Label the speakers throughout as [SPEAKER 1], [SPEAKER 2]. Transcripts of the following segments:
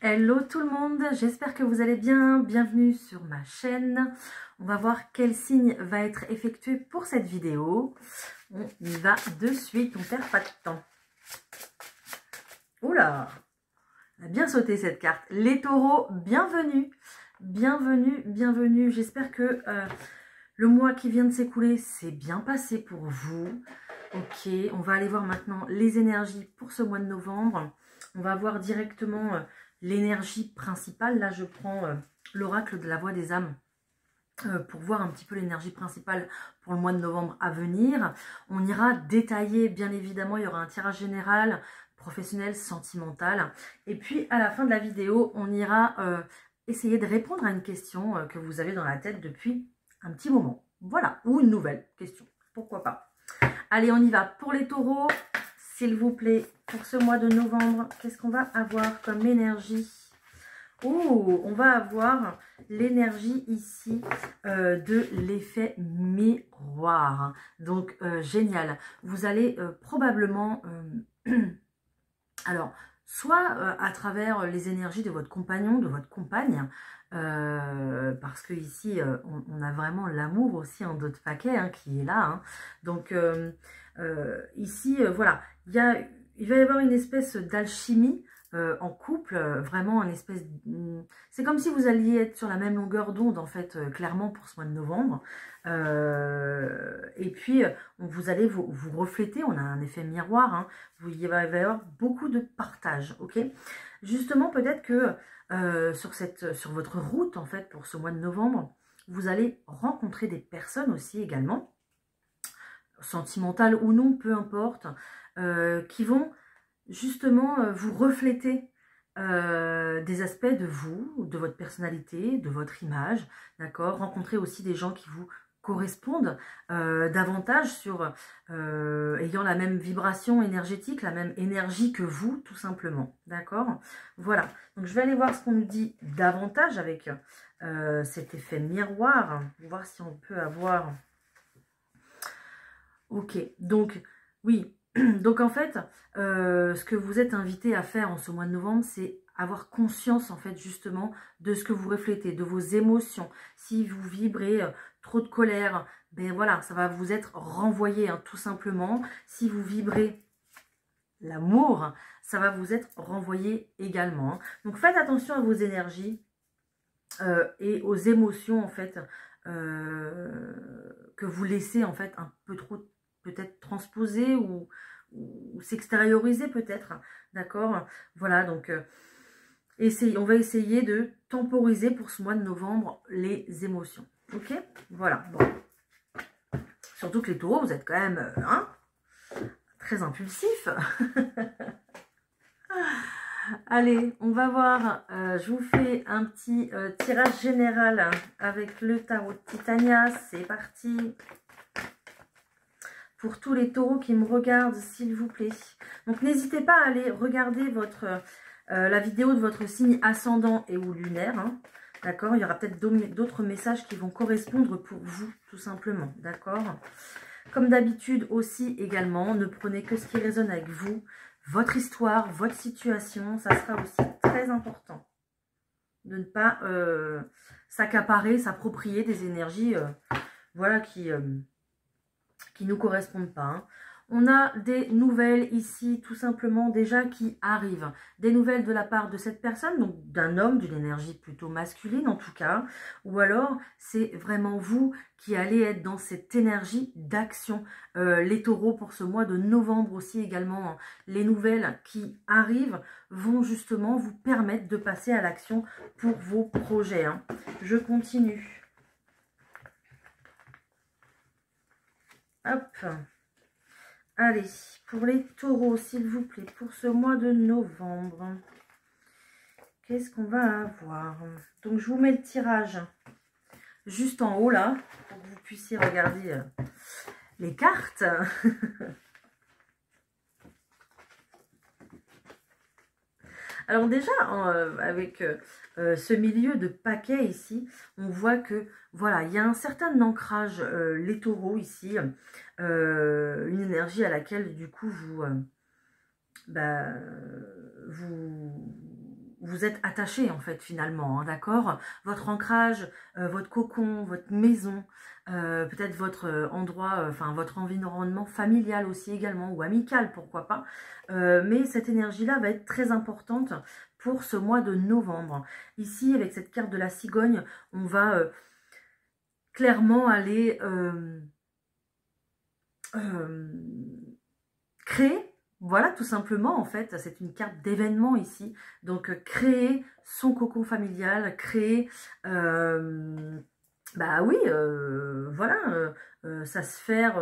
[SPEAKER 1] Hello tout le monde, j'espère que vous allez bien, bienvenue sur ma chaîne. On va voir quel signe va être effectué pour cette vidéo. On y va de suite, on perd pas de temps. Oula, on a bien sauté cette carte. Les taureaux, bienvenue, bienvenue, bienvenue. J'espère que le mois qui vient de s'écouler s'est bien passé pour vous. Ok, on va aller voir maintenant les énergies pour ce mois de novembre. On va voir directement l'énergie principale. Là, je prends l'oracle de la voix des âmes pour voir un petit peu l'énergie principale pour le mois de novembre à venir. On ira détailler, bien évidemment, il y aura un tirage général, professionnel, sentimental. Et puis, à la fin de la vidéo, on ira essayer de répondre à une question que vous avez dans la tête depuis un petit moment. Voilà, ou une nouvelle question, pourquoi pas. Allez, on y va pour les taureaux, s'il vous plaît, pour ce mois de novembre. Qu'est-ce qu'on va avoir comme énergie? Oh, on va avoir l'énergie ici de l'effet miroir. Donc, génial. Vous allez probablement... alors, soit à travers les énergies de votre compagnon, de votre compagne, parce que ici on a vraiment l'amour aussi en d'autres paquets hein, qui est là. Hein. Donc ici, voilà, il va y avoir une espèce d'alchimie en couple, vraiment une espèce... C'est comme si vous alliez être sur la même longueur d'onde en fait, clairement pour ce mois de novembre. Et puis, vous allez vous refléter, on a un effet miroir, hein, il va y avoir beaucoup de partage, ok? Justement, peut-être que sur votre route, en fait, pour ce mois de novembre, vous allez rencontrer des personnes aussi également, sentimentales ou non, peu importe, qui vont justement vous refléter des aspects de vous, de votre personnalité, de votre image, d'accord? Rencontrer aussi des gens qui vous correspondent davantage sur ayant la même vibration énergétique, la même énergie que vous, tout simplement, d'accord? Voilà, donc je vais aller voir ce qu'on nous dit davantage avec cet effet miroir, voir si on peut avoir... Ok, donc, oui, donc en fait, ce que vous êtes invité à faire en ce mois de novembre, c'est avoir conscience en fait justement de ce que vous reflétez, de vos émotions. Si vous vibrez trop de colère, ben voilà, ça va vous être renvoyé hein, tout simplement. Si vous vibrez l'amour, ça va vous être renvoyé également. Hein. Donc faites attention à vos énergies et aux émotions en fait que vous laissez en fait un peu trop peut-être transposer ou s'extérioriser peut-être, d'accord? Voilà, donc on va essayer de temporiser pour ce mois de novembre les émotions, ok? Voilà, bon. Surtout que les taureaux, vous êtes quand même hein, très impulsifs. Allez, on va voir, je vous fais un petit tirage général avec le tarot de Titania, c'est parti. Pour tous les taureaux qui me regardent, s'il vous plaît. Donc, n'hésitez pas à aller regarder la vidéo de votre signe ascendant et ou lunaire. Hein. D'accord? Il y aura peut-être d'autres messages qui vont correspondre pour vous, tout simplement. D'accord? Comme d'habitude aussi, également, ne prenez que ce qui résonne avec vous. Votre histoire, votre situation, ça sera aussi très important. De ne pas s'accaparer, s'approprier des énergies voilà, qui nous correspondent pas. Hein. On a des nouvelles ici, tout simplement, déjà qui arrivent. Des nouvelles de la part de cette personne, donc d'un homme, d'une énergie plutôt masculine en tout cas. Ou alors, c'est vraiment vous qui allez être dans cette énergie d'action. Les taureaux, pour ce mois de novembre aussi également, hein, les nouvelles qui arrivent vont justement vous permettre de passer à l'action pour vos projets. Hein. Je continue. Hop. Allez, pour les taureaux, s'il vous plaît, pour ce mois de novembre, qu'est-ce qu'on va avoir? Donc, je vous mets le tirage juste en haut, là, pour que vous puissiez regarder les cartes. Alors déjà, avec ce milieu de paquets ici, on voit que, voilà, il y a un certain ancrage, les taureaux ici, une énergie à laquelle, du coup, vous vous êtes attaché en fait finalement, hein, d'accord? Votre ancrage, votre cocon, votre maison, peut-être votre endroit, enfin votre environnement familial aussi également, ou amical, pourquoi pas. Mais cette énergie-là va être très importante pour ce mois de novembre. Ici, avec cette carte de la cigogne, on va clairement aller créer, voilà, tout simplement, en fait, c'est une carte d'événement ici. Donc, créer son cocon familial, créer, bah oui, voilà, sa sphère,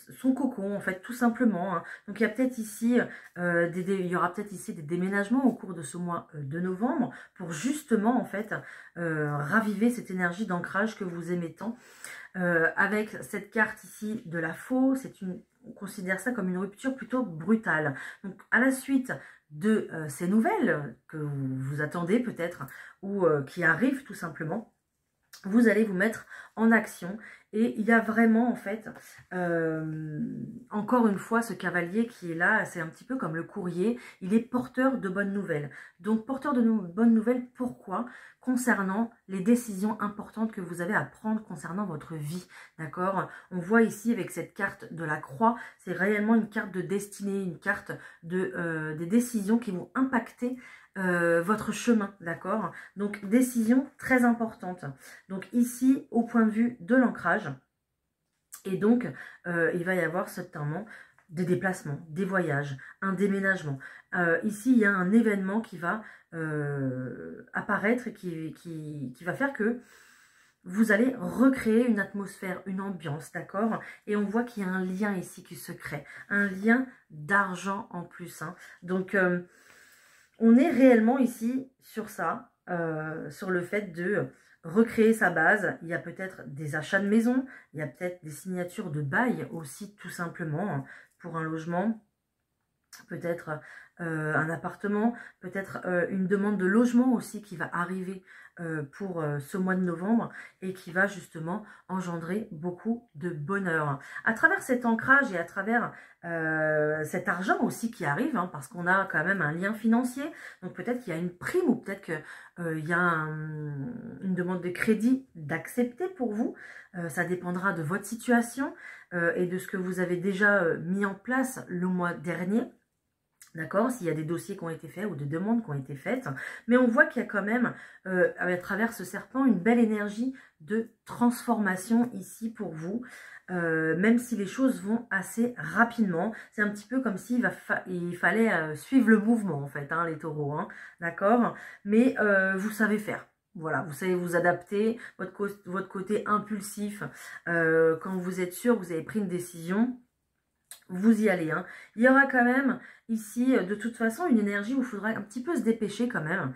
[SPEAKER 1] son cocon, en fait, tout simplement, hein. Donc, il y a peut-être ici, il y aura peut-être ici des déménagements au cours de ce mois de novembre pour justement, en fait, raviver cette énergie d'ancrage que vous aimez tant. Avec cette carte ici de la faux, on considère ça comme une rupture plutôt brutale. Donc, à la suite de ces nouvelles que vous attendez peut-être, ou qui arrivent tout simplement, vous allez vous mettre en action. Et il y a vraiment, en fait, encore une fois, ce cavalier qui est là, c'est un petit peu comme le courrier, il est porteur de bonnes nouvelles. Donc, porteur de bonnes nouvelles, pourquoi? Concernant les décisions importantes que vous avez à prendre concernant votre vie, d'accord? On voit ici, avec cette carte de la croix, c'est réellement une carte de destinée, une carte des décisions qui vont impacter votre chemin, d'accord? Donc, décision très importante. Donc, ici, au point de vue de l'ancrage, et donc, il va y avoir certainement des déplacements, des voyages, un déménagement. Ici, il y a un événement qui va apparaître et qui va faire que vous allez recréer une atmosphère, une ambiance, d'accord? Et on voit qu'il y a un lien ici qui se crée, un lien d'argent en plus, hein. Donc, on est réellement ici sur ça, sur le fait de recréer sa base. Il y a peut-être des achats de maison, il y a peut-être des signatures de bail aussi, tout simplement, pour un logement, peut-être un appartement, peut-être une demande de logement aussi qui va arriver pour ce mois de novembre et qui va justement engendrer beaucoup de bonheur. À travers cet ancrage et à travers cet argent aussi qui arrive, hein, parce qu'on a quand même un lien financier, donc peut-être qu'il y a une prime ou peut-être qu'il y a une demande de crédit d'accepter pour vous. Ça dépendra de votre situation et de ce que vous avez déjà mis en place le mois dernier. D'accord, s'il y a des dossiers qui ont été faits ou des demandes qui ont été faites. Mais on voit qu'il y a quand même, à travers ce serpent, une belle énergie de transformation ici pour vous. Même si les choses vont assez rapidement. C'est un petit peu comme s'il fallait suivre le mouvement, en fait, hein, les taureaux. Hein, d'accord, mais vous savez faire. Voilà, vous savez vous adapter, votre côté impulsif. Quand vous êtes sûr, vous avez pris une décision, vous y allez, hein. Il y aura quand même ici, de toute façon, une énergie où il faudra un petit peu se dépêcher quand même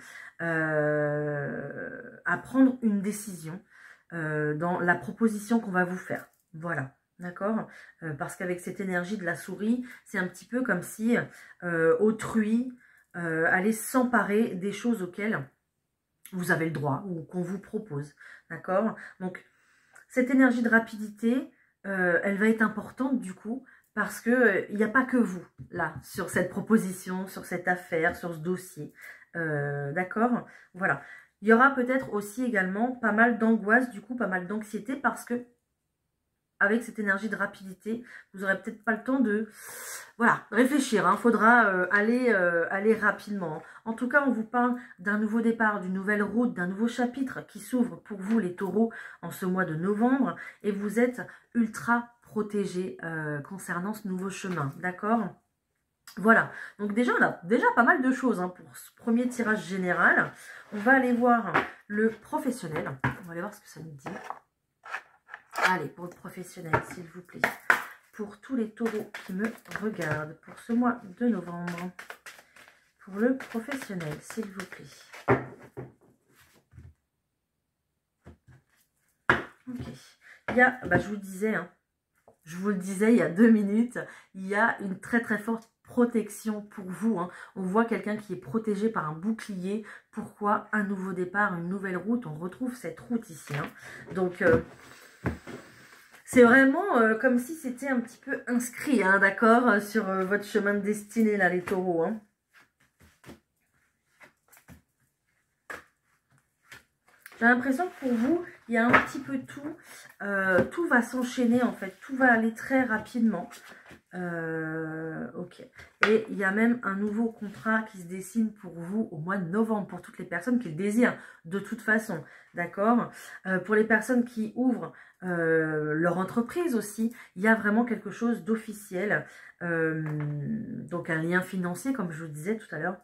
[SPEAKER 1] à prendre une décision dans la proposition qu'on va vous faire. Voilà, d'accord? Parce qu'avec cette énergie de la souris, c'est un petit peu comme si autrui allait s'emparer des choses auxquelles vous avez le droit ou qu'on vous propose, d'accord? Donc, cette énergie de rapidité, elle va être importante du coup, parce qu'il n'y a pas que vous, là, sur cette proposition, sur cette affaire, sur ce dossier. D'accord? Voilà. Il y aura peut-être aussi également pas mal d'angoisse, du coup, pas mal d'anxiété, parce que avec cette énergie de rapidité, vous n'aurez peut-être pas le temps de réfléchir. Il faudra aller rapidement. En tout cas, on vous parle d'un nouveau départ, d'une nouvelle route, d'un nouveau chapitre qui s'ouvre pour vous, les taureaux, en ce mois de novembre. Et vous êtes ultra protégés concernant ce nouveau chemin. D'accord ? Voilà. Donc déjà, on a déjà pas mal de choses pour ce premier tirage général. On va aller voir le professionnel. On va aller voir ce que ça nous dit. Allez, pour le professionnel, s'il vous plaît. Pour tous les taureaux qui me regardent, pour ce mois de novembre. Pour le professionnel, s'il vous plaît. Ok. Il y a, je vous le disais il y a 2 minutes, il y a une très très forte protection pour vous. On voit quelqu'un qui est protégé par un bouclier. Pourquoi? Un nouveau départ, une nouvelle route. On retrouve cette route ici. Donc... c'est vraiment comme si c'était un petit peu inscrit, d'accord, sur votre chemin de destinée, là, les taureaux. J'ai l'impression que pour vous, il y a un petit peu tout. Tout va s'enchaîner en fait. Tout va aller très rapidement. Ok. Et il y a même un nouveau contrat qui se dessine pour vous au mois de novembre. Pour toutes les personnes qui le désirent de toute façon. D'accord. Pour les personnes qui ouvrent leur entreprise aussi, il y a vraiment quelque chose d'officiel. Donc un lien financier, comme je vous disais tout à l'heure,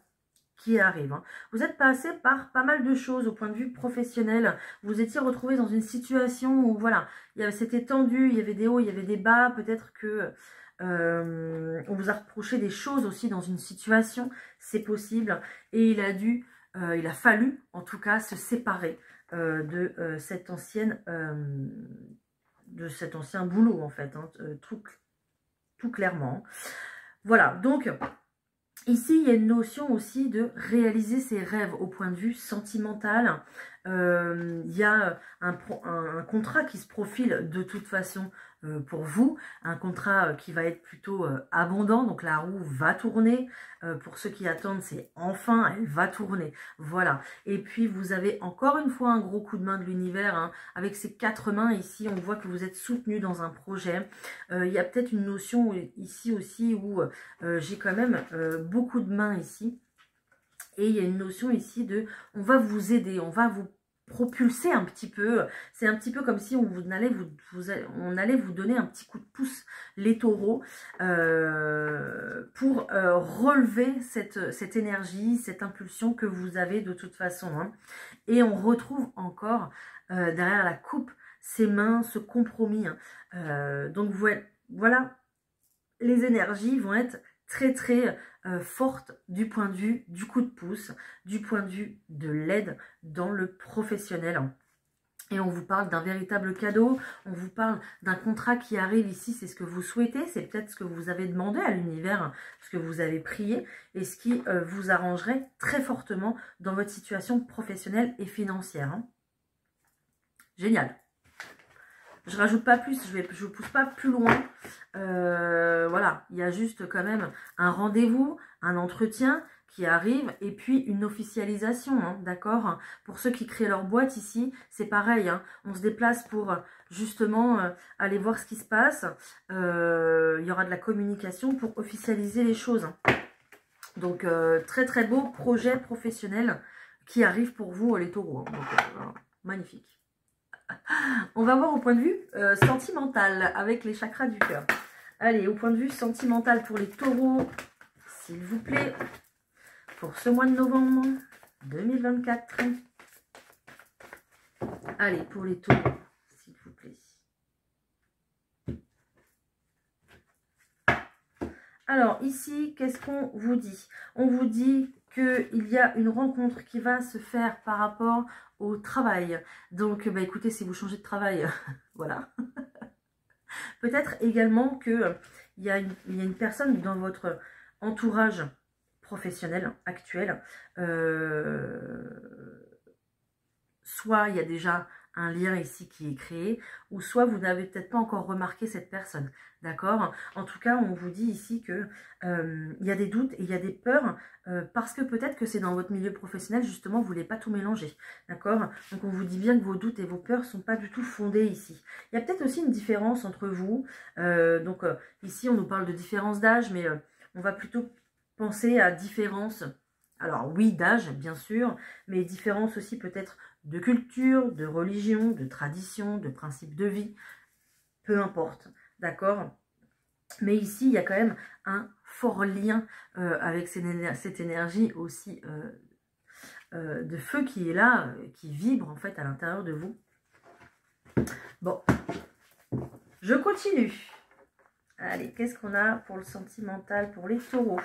[SPEAKER 1] qui arrive. Hein. Vous êtes passé par pas mal de choses au point de vue professionnel. Vous étiez retrouvé dans une situation où, voilà, c'était tendu, il y avait des hauts, il y avait des bas. Peut-être que on vous a reproché des choses aussi dans une situation. C'est possible. Et il a fallu, en tout cas, se séparer de cet ancien boulot, en fait. Hein, tout clairement. Voilà, donc... Ici, il y a une notion aussi de réaliser ses rêves au point de vue sentimental. Il y a un contrat qui se profile de toute façon pour vous. Un contrat qui va être plutôt abondant. Donc la roue va tourner. Pour ceux qui attendent, c'est enfin, elle va tourner. Voilà. Et puis, vous avez encore une fois un gros coup de main de l'univers. Hein. Avec ces 4 mains ici, on voit que vous êtes soutenu dans un projet. Il y a peut-être une notion ici aussi où j'ai quand même beaucoup de mains ici. Et il y a une notion ici de on va vous aider, on va vous propulser un petit peu. C'est un petit peu comme si on allait vous donner un petit coup de pouce, les taureaux, pour relever cette énergie, cette impulsion que vous avez de toute façon. Hein. Et on retrouve encore derrière la coupe ces mains, ce compromis. Hein. Donc voilà, les énergies vont être très forte du point de vue du coup de pouce, du point de vue de l'aide dans le professionnel. Et on vous parle d'un véritable cadeau, on vous parle d'un contrat qui arrive ici, c'est ce que vous souhaitez, c'est peut-être ce que vous avez demandé à l'univers, ce que vous avez prié, et ce qui vous arrangerait très fortement dans votre situation professionnelle et financière. Hein. Génial. Je rajoute pas plus, je pousse pas plus loin. Voilà, il y a juste quand même un rendez-vous, un entretien qui arrive et puis une officialisation, hein, d'accord. Pour ceux qui créent leur boîte ici, c'est pareil. Hein, on se déplace pour justement aller voir ce qui se passe. Il y aura de la communication pour officialiser les choses. Hein. Donc, très beau projet professionnel qui arrive pour vous, les taureaux. Hein. Donc, voilà, magnifique. On va voir au point de vue sentimental avec les chakras du cœur. Allez, au point de vue sentimental pour les taureaux, s'il vous plaît, pour ce mois de novembre 2024. Allez, pour les taureaux, s'il vous plaît. Alors, ici, qu'est-ce qu'on vous dit? On vous dit qu'il y a une rencontre qui va se faire par rapport au travail. Donc, bah, écoutez, si vous changez de travail, voilà. Peut-être également qu'il y a une personne dans votre entourage professionnel actuel. Soit il y a déjà un lien ici qui est créé, ou soit vous n'avez peut-être pas encore remarqué cette personne, d'accord? En tout cas, on vous dit ici que il y a des doutes et il y a des peurs, parce que peut-être que c'est dans votre milieu professionnel, justement, vous ne voulez pas tout mélanger, d'accord? Donc, on vous dit bien que vos doutes et vos peurs ne sont pas du tout fondés ici. Il y a peut-être aussi une différence entre vous, ici, on nous parle de différence d'âge, mais on va plutôt penser à différence, alors oui, d'âge, bien sûr, mais différence aussi peut-être de culture, de religion, de tradition, de principe de vie, peu importe, d'accord? Mais ici, il y a quand même un fort lien avec cette énergie aussi de feu qui est là, qui vibre en fait à l'intérieur de vous. Bon, je continue. Allez, qu'est-ce qu'on a pour le sentimental, pour les taureaux ?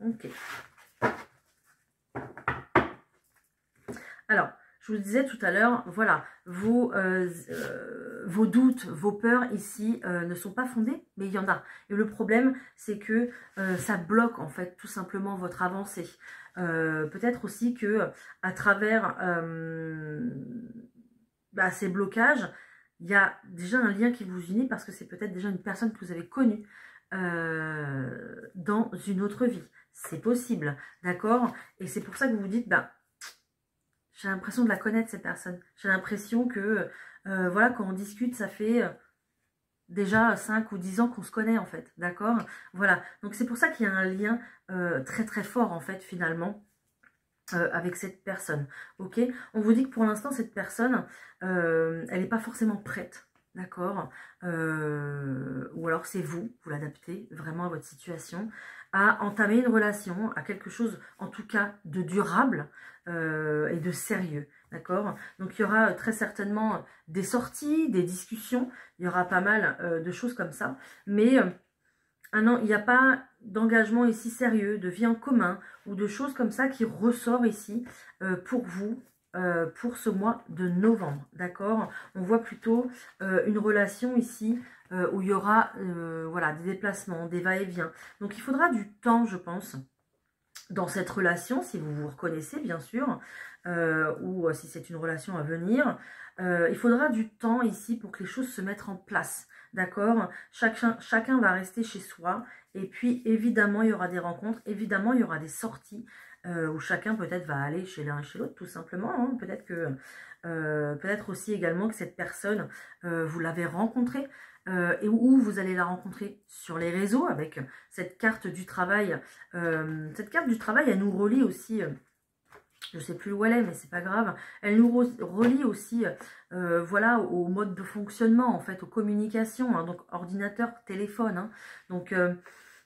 [SPEAKER 1] Ok. Alors, je vous disais tout à l'heure, voilà, vos doutes, vos peurs ici ne sont pas fondés, mais il y en a. Et le problème, c'est que ça bloque en fait tout simplement votre avancée. Peut-être aussi que à travers ces blocages, il y a déjà un lien qui vous unit parce que c'est peut-être déjà une personne que vous avez connue dans une autre vie. C'est possible, d'accord? Et c'est pour ça que vous vous dites, bah, j'ai l'impression de la connaître, cette personne. J'ai l'impression que, voilà, quand on discute, ça fait déjà 5 ou 10 ans qu'on se connaît, en fait, d'accord? Voilà, donc c'est pour ça qu'il y a un lien très très fort, en fait, finalement, avec cette personne, ok? On vous dit que pour l'instant, cette personne, elle n'est pas forcément prête, d'accord? Ou alors c'est vous l'adaptez vraiment à votre situation, à entamer une relation, à quelque chose, en tout cas, de durable et de sérieux, d'accord? Donc, il y aura très certainement des sorties, des discussions, il y aura pas mal de choses comme ça, mais... il n'y a pas d'engagement ici sérieux, de vie en commun ou de choses comme ça qui ressort ici pour vous, pour ce mois de novembre, d'accord? On voit plutôt une relation ici où il y aura voilà, des déplacements, des va-et-vient. Donc il faudra du temps, je pense, dans cette relation, si vous vous reconnaissez bien sûr, ou si c'est une relation à venir. Il faudra du temps ici pour que les choses se mettent en place. D'accord? Chacun va rester chez soi. Et puis, évidemment, il y aura des rencontres. Évidemment, il y aura des sorties où chacun peut-être va aller chez l'un et chez l'autre, tout simplement. Hein. Peut-être aussi également que cette personne, vous l'avez rencontrée. Et où vous allez la rencontrer sur les réseaux avec cette carte du travail. Cette carte du travail, elle nous relie aussi... je ne sais plus où elle est, mais c'est pas grave. Elle nous relie aussi, voilà, au mode de fonctionnement, en fait, aux communications, hein, donc ordinateur, téléphone. Hein. Donc,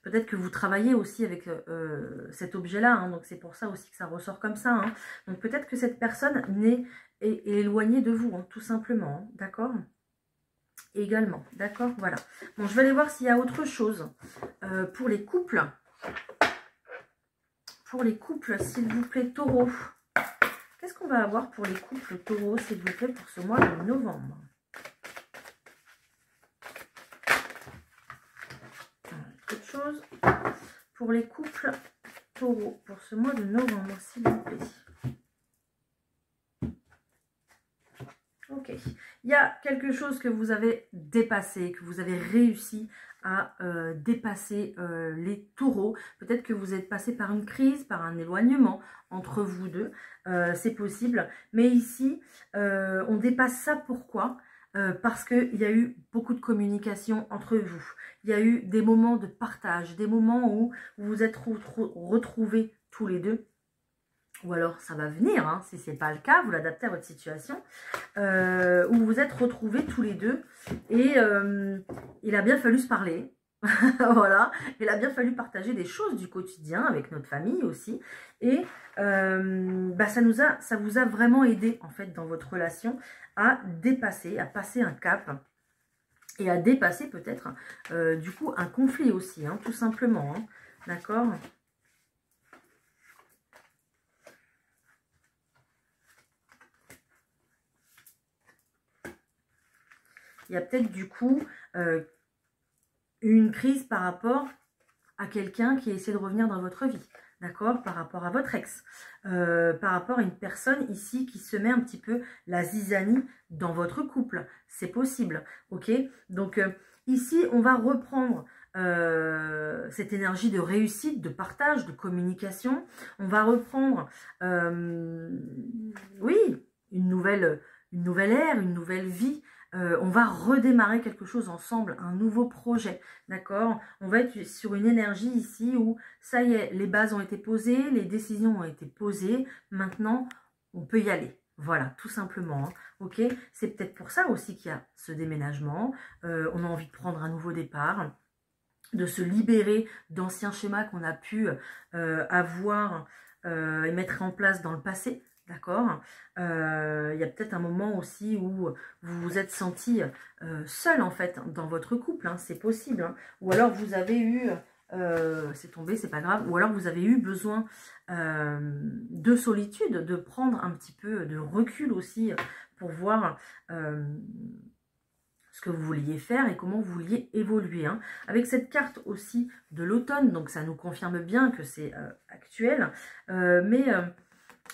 [SPEAKER 1] peut-être que vous travaillez aussi avec cet objet-là, hein, donc c'est pour ça aussi que ça ressort comme ça. Hein. Donc, peut-être que cette personne est éloignée de vous, hein, tout simplement, hein, d'accord? Également, d'accord, voilà. Bon, je vais aller voir s'il y a autre chose pour les couples. Pour les couples, s'il vous plaît, taureau. Qu'est-ce qu'on va avoir pour les couples taureaux, s'il vous plaît, pour ce mois de novembre? Autre chose pour les couples taureaux, pour ce mois de novembre, s'il vous plaît. Ok. Il y a quelque chose que vous avez dépassé, que vous avez réussi à dépasser les taureaux. Peut-être que vous êtes passé par une crise, par un éloignement entre vous deux. C'est possible. Mais ici, on dépasse ça. Pourquoi? Parce qu'il y a eu beaucoup de communication entre vous. Il y a eu des moments de partage, des moments où vous vous êtes retrouvés tous les deux. Ou alors ça va venir, hein, si ce n'est pas le cas, vous l'adaptez à votre situation, où vous vous êtes retrouvés tous les deux et il a bien fallu se parler, voilà, il a bien fallu partager des choses du quotidien avec notre famille aussi et bah, ça vous a vraiment aidé en fait dans votre relation à dépasser, à passer un cap et à dépasser peut-être du coup un conflit aussi, hein, tout simplement, hein, d'accord ? Il y a peut-être du coup une crise par rapport à quelqu'un qui essaie de revenir dans votre vie, d'accord? Par rapport à votre ex, par rapport à une personne ici qui se met un petit peu la zizanie dans votre couple. C'est possible, ok? Donc ici, on va reprendre cette énergie de réussite, de partage, de communication. On va reprendre, oui, une nouvelle ère, une nouvelle vie. On va redémarrer quelque chose ensemble, un nouveau projet, d'accord? On va être sur une énergie ici où, ça y est, les bases ont été posées, les décisions ont été posées, maintenant, on peut y aller. Voilà, tout simplement, hein, ok? C'est peut-être pour ça aussi qu'il y a ce déménagement, on a envie de prendre un nouveau départ, de se libérer d'anciens schémas qu'on a pu avoir et mettre en place dans le passé. D'accord. Il y a peut-être un moment aussi où vous vous êtes senti seul en fait dans votre couple, hein, c'est possible. Hein. Ou alors vous avez eu, c'est tombé, c'est pas grave, ou alors vous avez eu besoin de solitude, de prendre un petit peu de recul aussi pour voir ce que vous vouliez faire et comment vous vouliez évoluer. Hein. Avec cette carte aussi de l'automne, donc ça nous confirme bien que c'est actuel, mais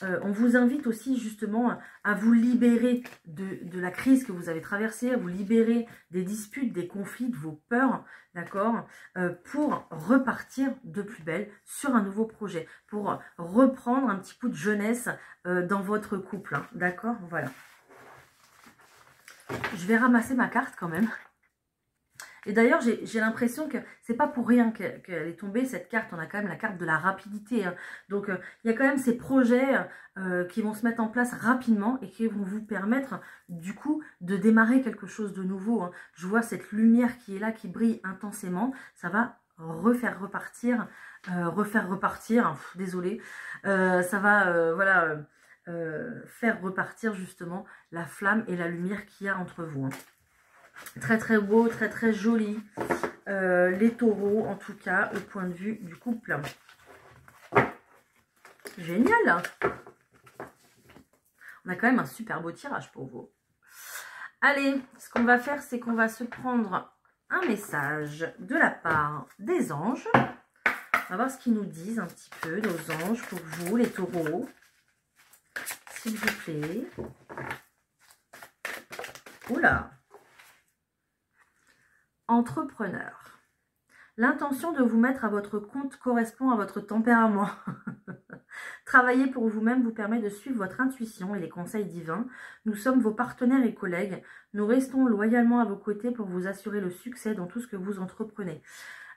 [SPEAKER 1] on vous invite aussi justement à vous libérer de la crise que vous avez traversée, à vous libérer des disputes, des conflits, de vos peurs, d'accord, pour repartir de plus belle sur un nouveau projet, pour reprendre un petit coup de jeunesse dans votre couple, hein, d'accord, voilà. Je vais ramasser ma carte quand même. Et d'ailleurs, j'ai l'impression que c'est pas pour rien qu'elle est tombée, cette carte. On a quand même la carte de la rapidité. Hein. Donc, il y a quand même ces projets qui vont se mettre en place rapidement et qui vont vous permettre, du coup, de démarrer quelque chose de nouveau. Hein. Je vois cette lumière qui est là, qui brille intensément. Ça va refaire repartir, désolé. Ça va, voilà, faire repartir justement la flamme et la lumière qu'il y a entre vous. Hein. Très très beau, très très joli. Les taureaux, en tout cas, au point de vue du couple. Génial. On a quand même un super beau tirage pour vous. Allez, ce qu'on va faire, c'est qu'on va se prendre un message de la part des anges. On va voir ce qu'ils nous disent un petit peu, nos anges, pour vous, les taureaux. S'il vous plaît. Oula. Entrepreneur. L'intention de vous mettre à votre compte correspond à votre tempérament. Travailler pour vous-même vous permet de suivre votre intuition et les conseils divins. Nous sommes vos partenaires et collègues. Nous restons loyalement à vos côtés pour vous assurer le succès dans tout ce que vous entreprenez.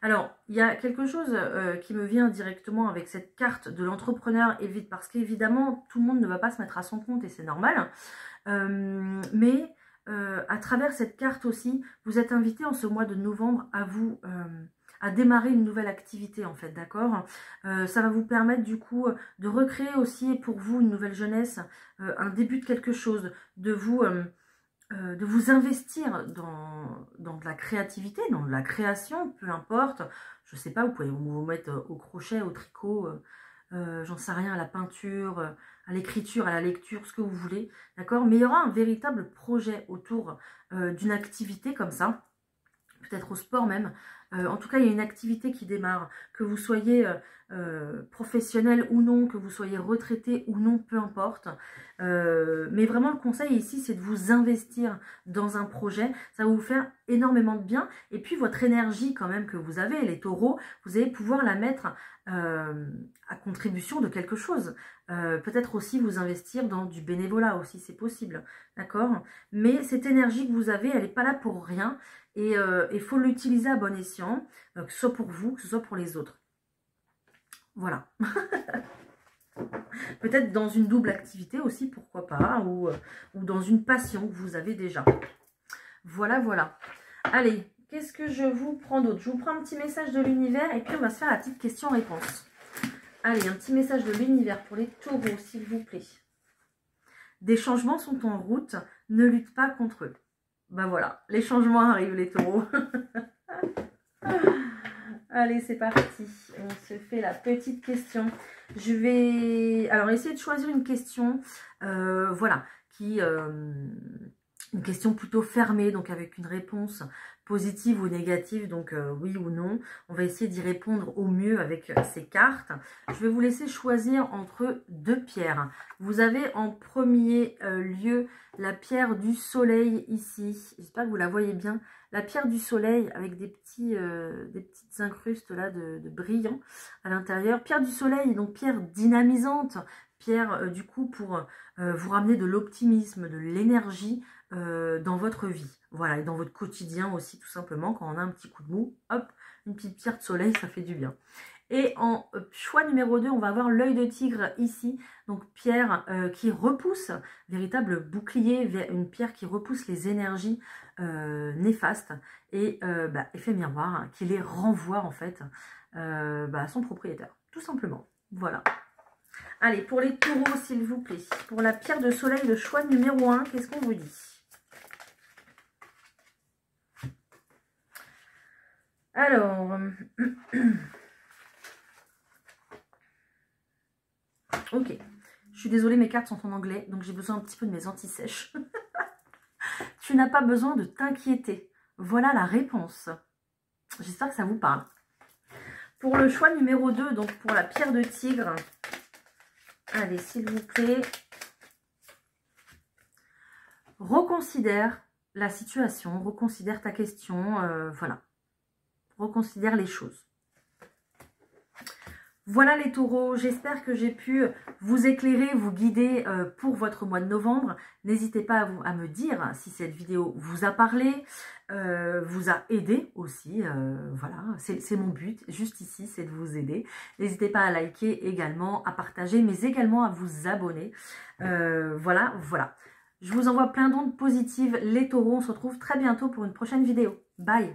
[SPEAKER 1] Alors, il y a quelque chose qui me vient directement avec cette carte de l'entrepreneur, parce qu'évidemment, tout le monde ne va pas se mettre à son compte et c'est normal. Mais à travers cette carte aussi, vous êtes invité en ce mois de novembre à démarrer une nouvelle activité en fait, d'accord. Ça va vous permettre du coup de recréer aussi pour vous une nouvelle jeunesse, un début de quelque chose, de vous investir dans de la créativité, dans de la création, peu importe. Je sais pas, vous pouvez vous mettre au crochet, au tricot, j'en sais rien, à la peinture, à l'écriture, à la lecture, ce que vous voulez, d'accord. Mais il y aura un véritable projet autour d'une activité comme ça, peut-être au sport même. En tout cas, il y a une activité qui démarre, que vous soyez professionnel ou non, que vous soyez retraité ou non, peu importe. Mais vraiment, le conseil ici, c'est de vous investir dans un projet. Ça va vous faire énormément de bien. Et puis, votre énergie quand même que vous avez, les taureaux, vous allez pouvoir la mettre à contribution de quelque chose. Peut-être aussi vous investir dans du bénévolat aussi, c'est possible. D'accord? Mais cette énergie que vous avez, elle n'est pas là pour rien. Et il faut l'utiliser à bon escient, que ce soit pour vous, que ce soit pour les autres. Voilà. Peut-être dans une double activité aussi, pourquoi pas, ou dans une passion que vous avez déjà. Voilà, voilà. Allez, qu'est-ce que je vous prends d'autre? Je vous prends un petit message de l'univers et puis on va se faire la petite question-réponse. Allez, un petit message de l'univers pour les taureaux, s'il vous plaît. Des changements sont en route, ne lutte pas contre eux. Ben voilà, les changements arrivent les taureaux. Allez, c'est parti. On se fait la petite question. Je vais alors essayer de choisir une question, voilà, une question plutôt fermée, donc avec une réponse positive ou négative, donc oui ou non. On va essayer d'y répondre au mieux avec ces cartes. Je vais vous laisser choisir entre deux pierres. Vous avez en premier lieu la pierre du soleil ici. J'espère que vous la voyez bien. La pierre du soleil avec des petites incrustes là de brillants à l'intérieur. Pierre du soleil, donc pierre dynamisante, pierre du coup pour vous ramener de l'optimisme, de l'énergie dans votre vie. Voilà, et dans votre quotidien aussi, tout simplement, quand on a un petit coup de mou, hop, une petite pierre de soleil, ça fait du bien. Et en choix numéro 2, on va avoir l'œil de tigre ici, donc pierre qui repousse, véritable bouclier, une pierre qui repousse les énergies néfastes et effet miroir, hein, qui les renvoie en fait à son propriétaire, tout simplement. Voilà. Allez, pour les taureaux, s'il vous plaît, pour la pierre de soleil, le choix numéro 1, qu'est-ce qu'on vous dit? Alors, ok, je suis désolée, mes cartes sont en anglais, donc j'ai besoin un petit peu de mes anti-sèches. Tu n'as pas besoin de t'inquiéter. Voilà la réponse. J'espère que ça vous parle. Pour le choix numéro 2, donc pour la pierre de tigre, Allez, s'il vous plaît. Reconsidère la situation, reconsidère ta question, voilà. Reconsidère les choses. Voilà les taureaux, j'espère que j'ai pu vous éclairer, vous guider pour votre mois de novembre. N'hésitez pas à me dire si cette vidéo vous a parlé, vous a aidé aussi. Voilà, c'est mon but, juste ici, c'est de vous aider. N'hésitez pas à liker également, à partager, mais également à vous abonner. Voilà. Je vous envoie plein d'ondes positives, les taureaux. On se retrouve très bientôt pour une prochaine vidéo. Bye!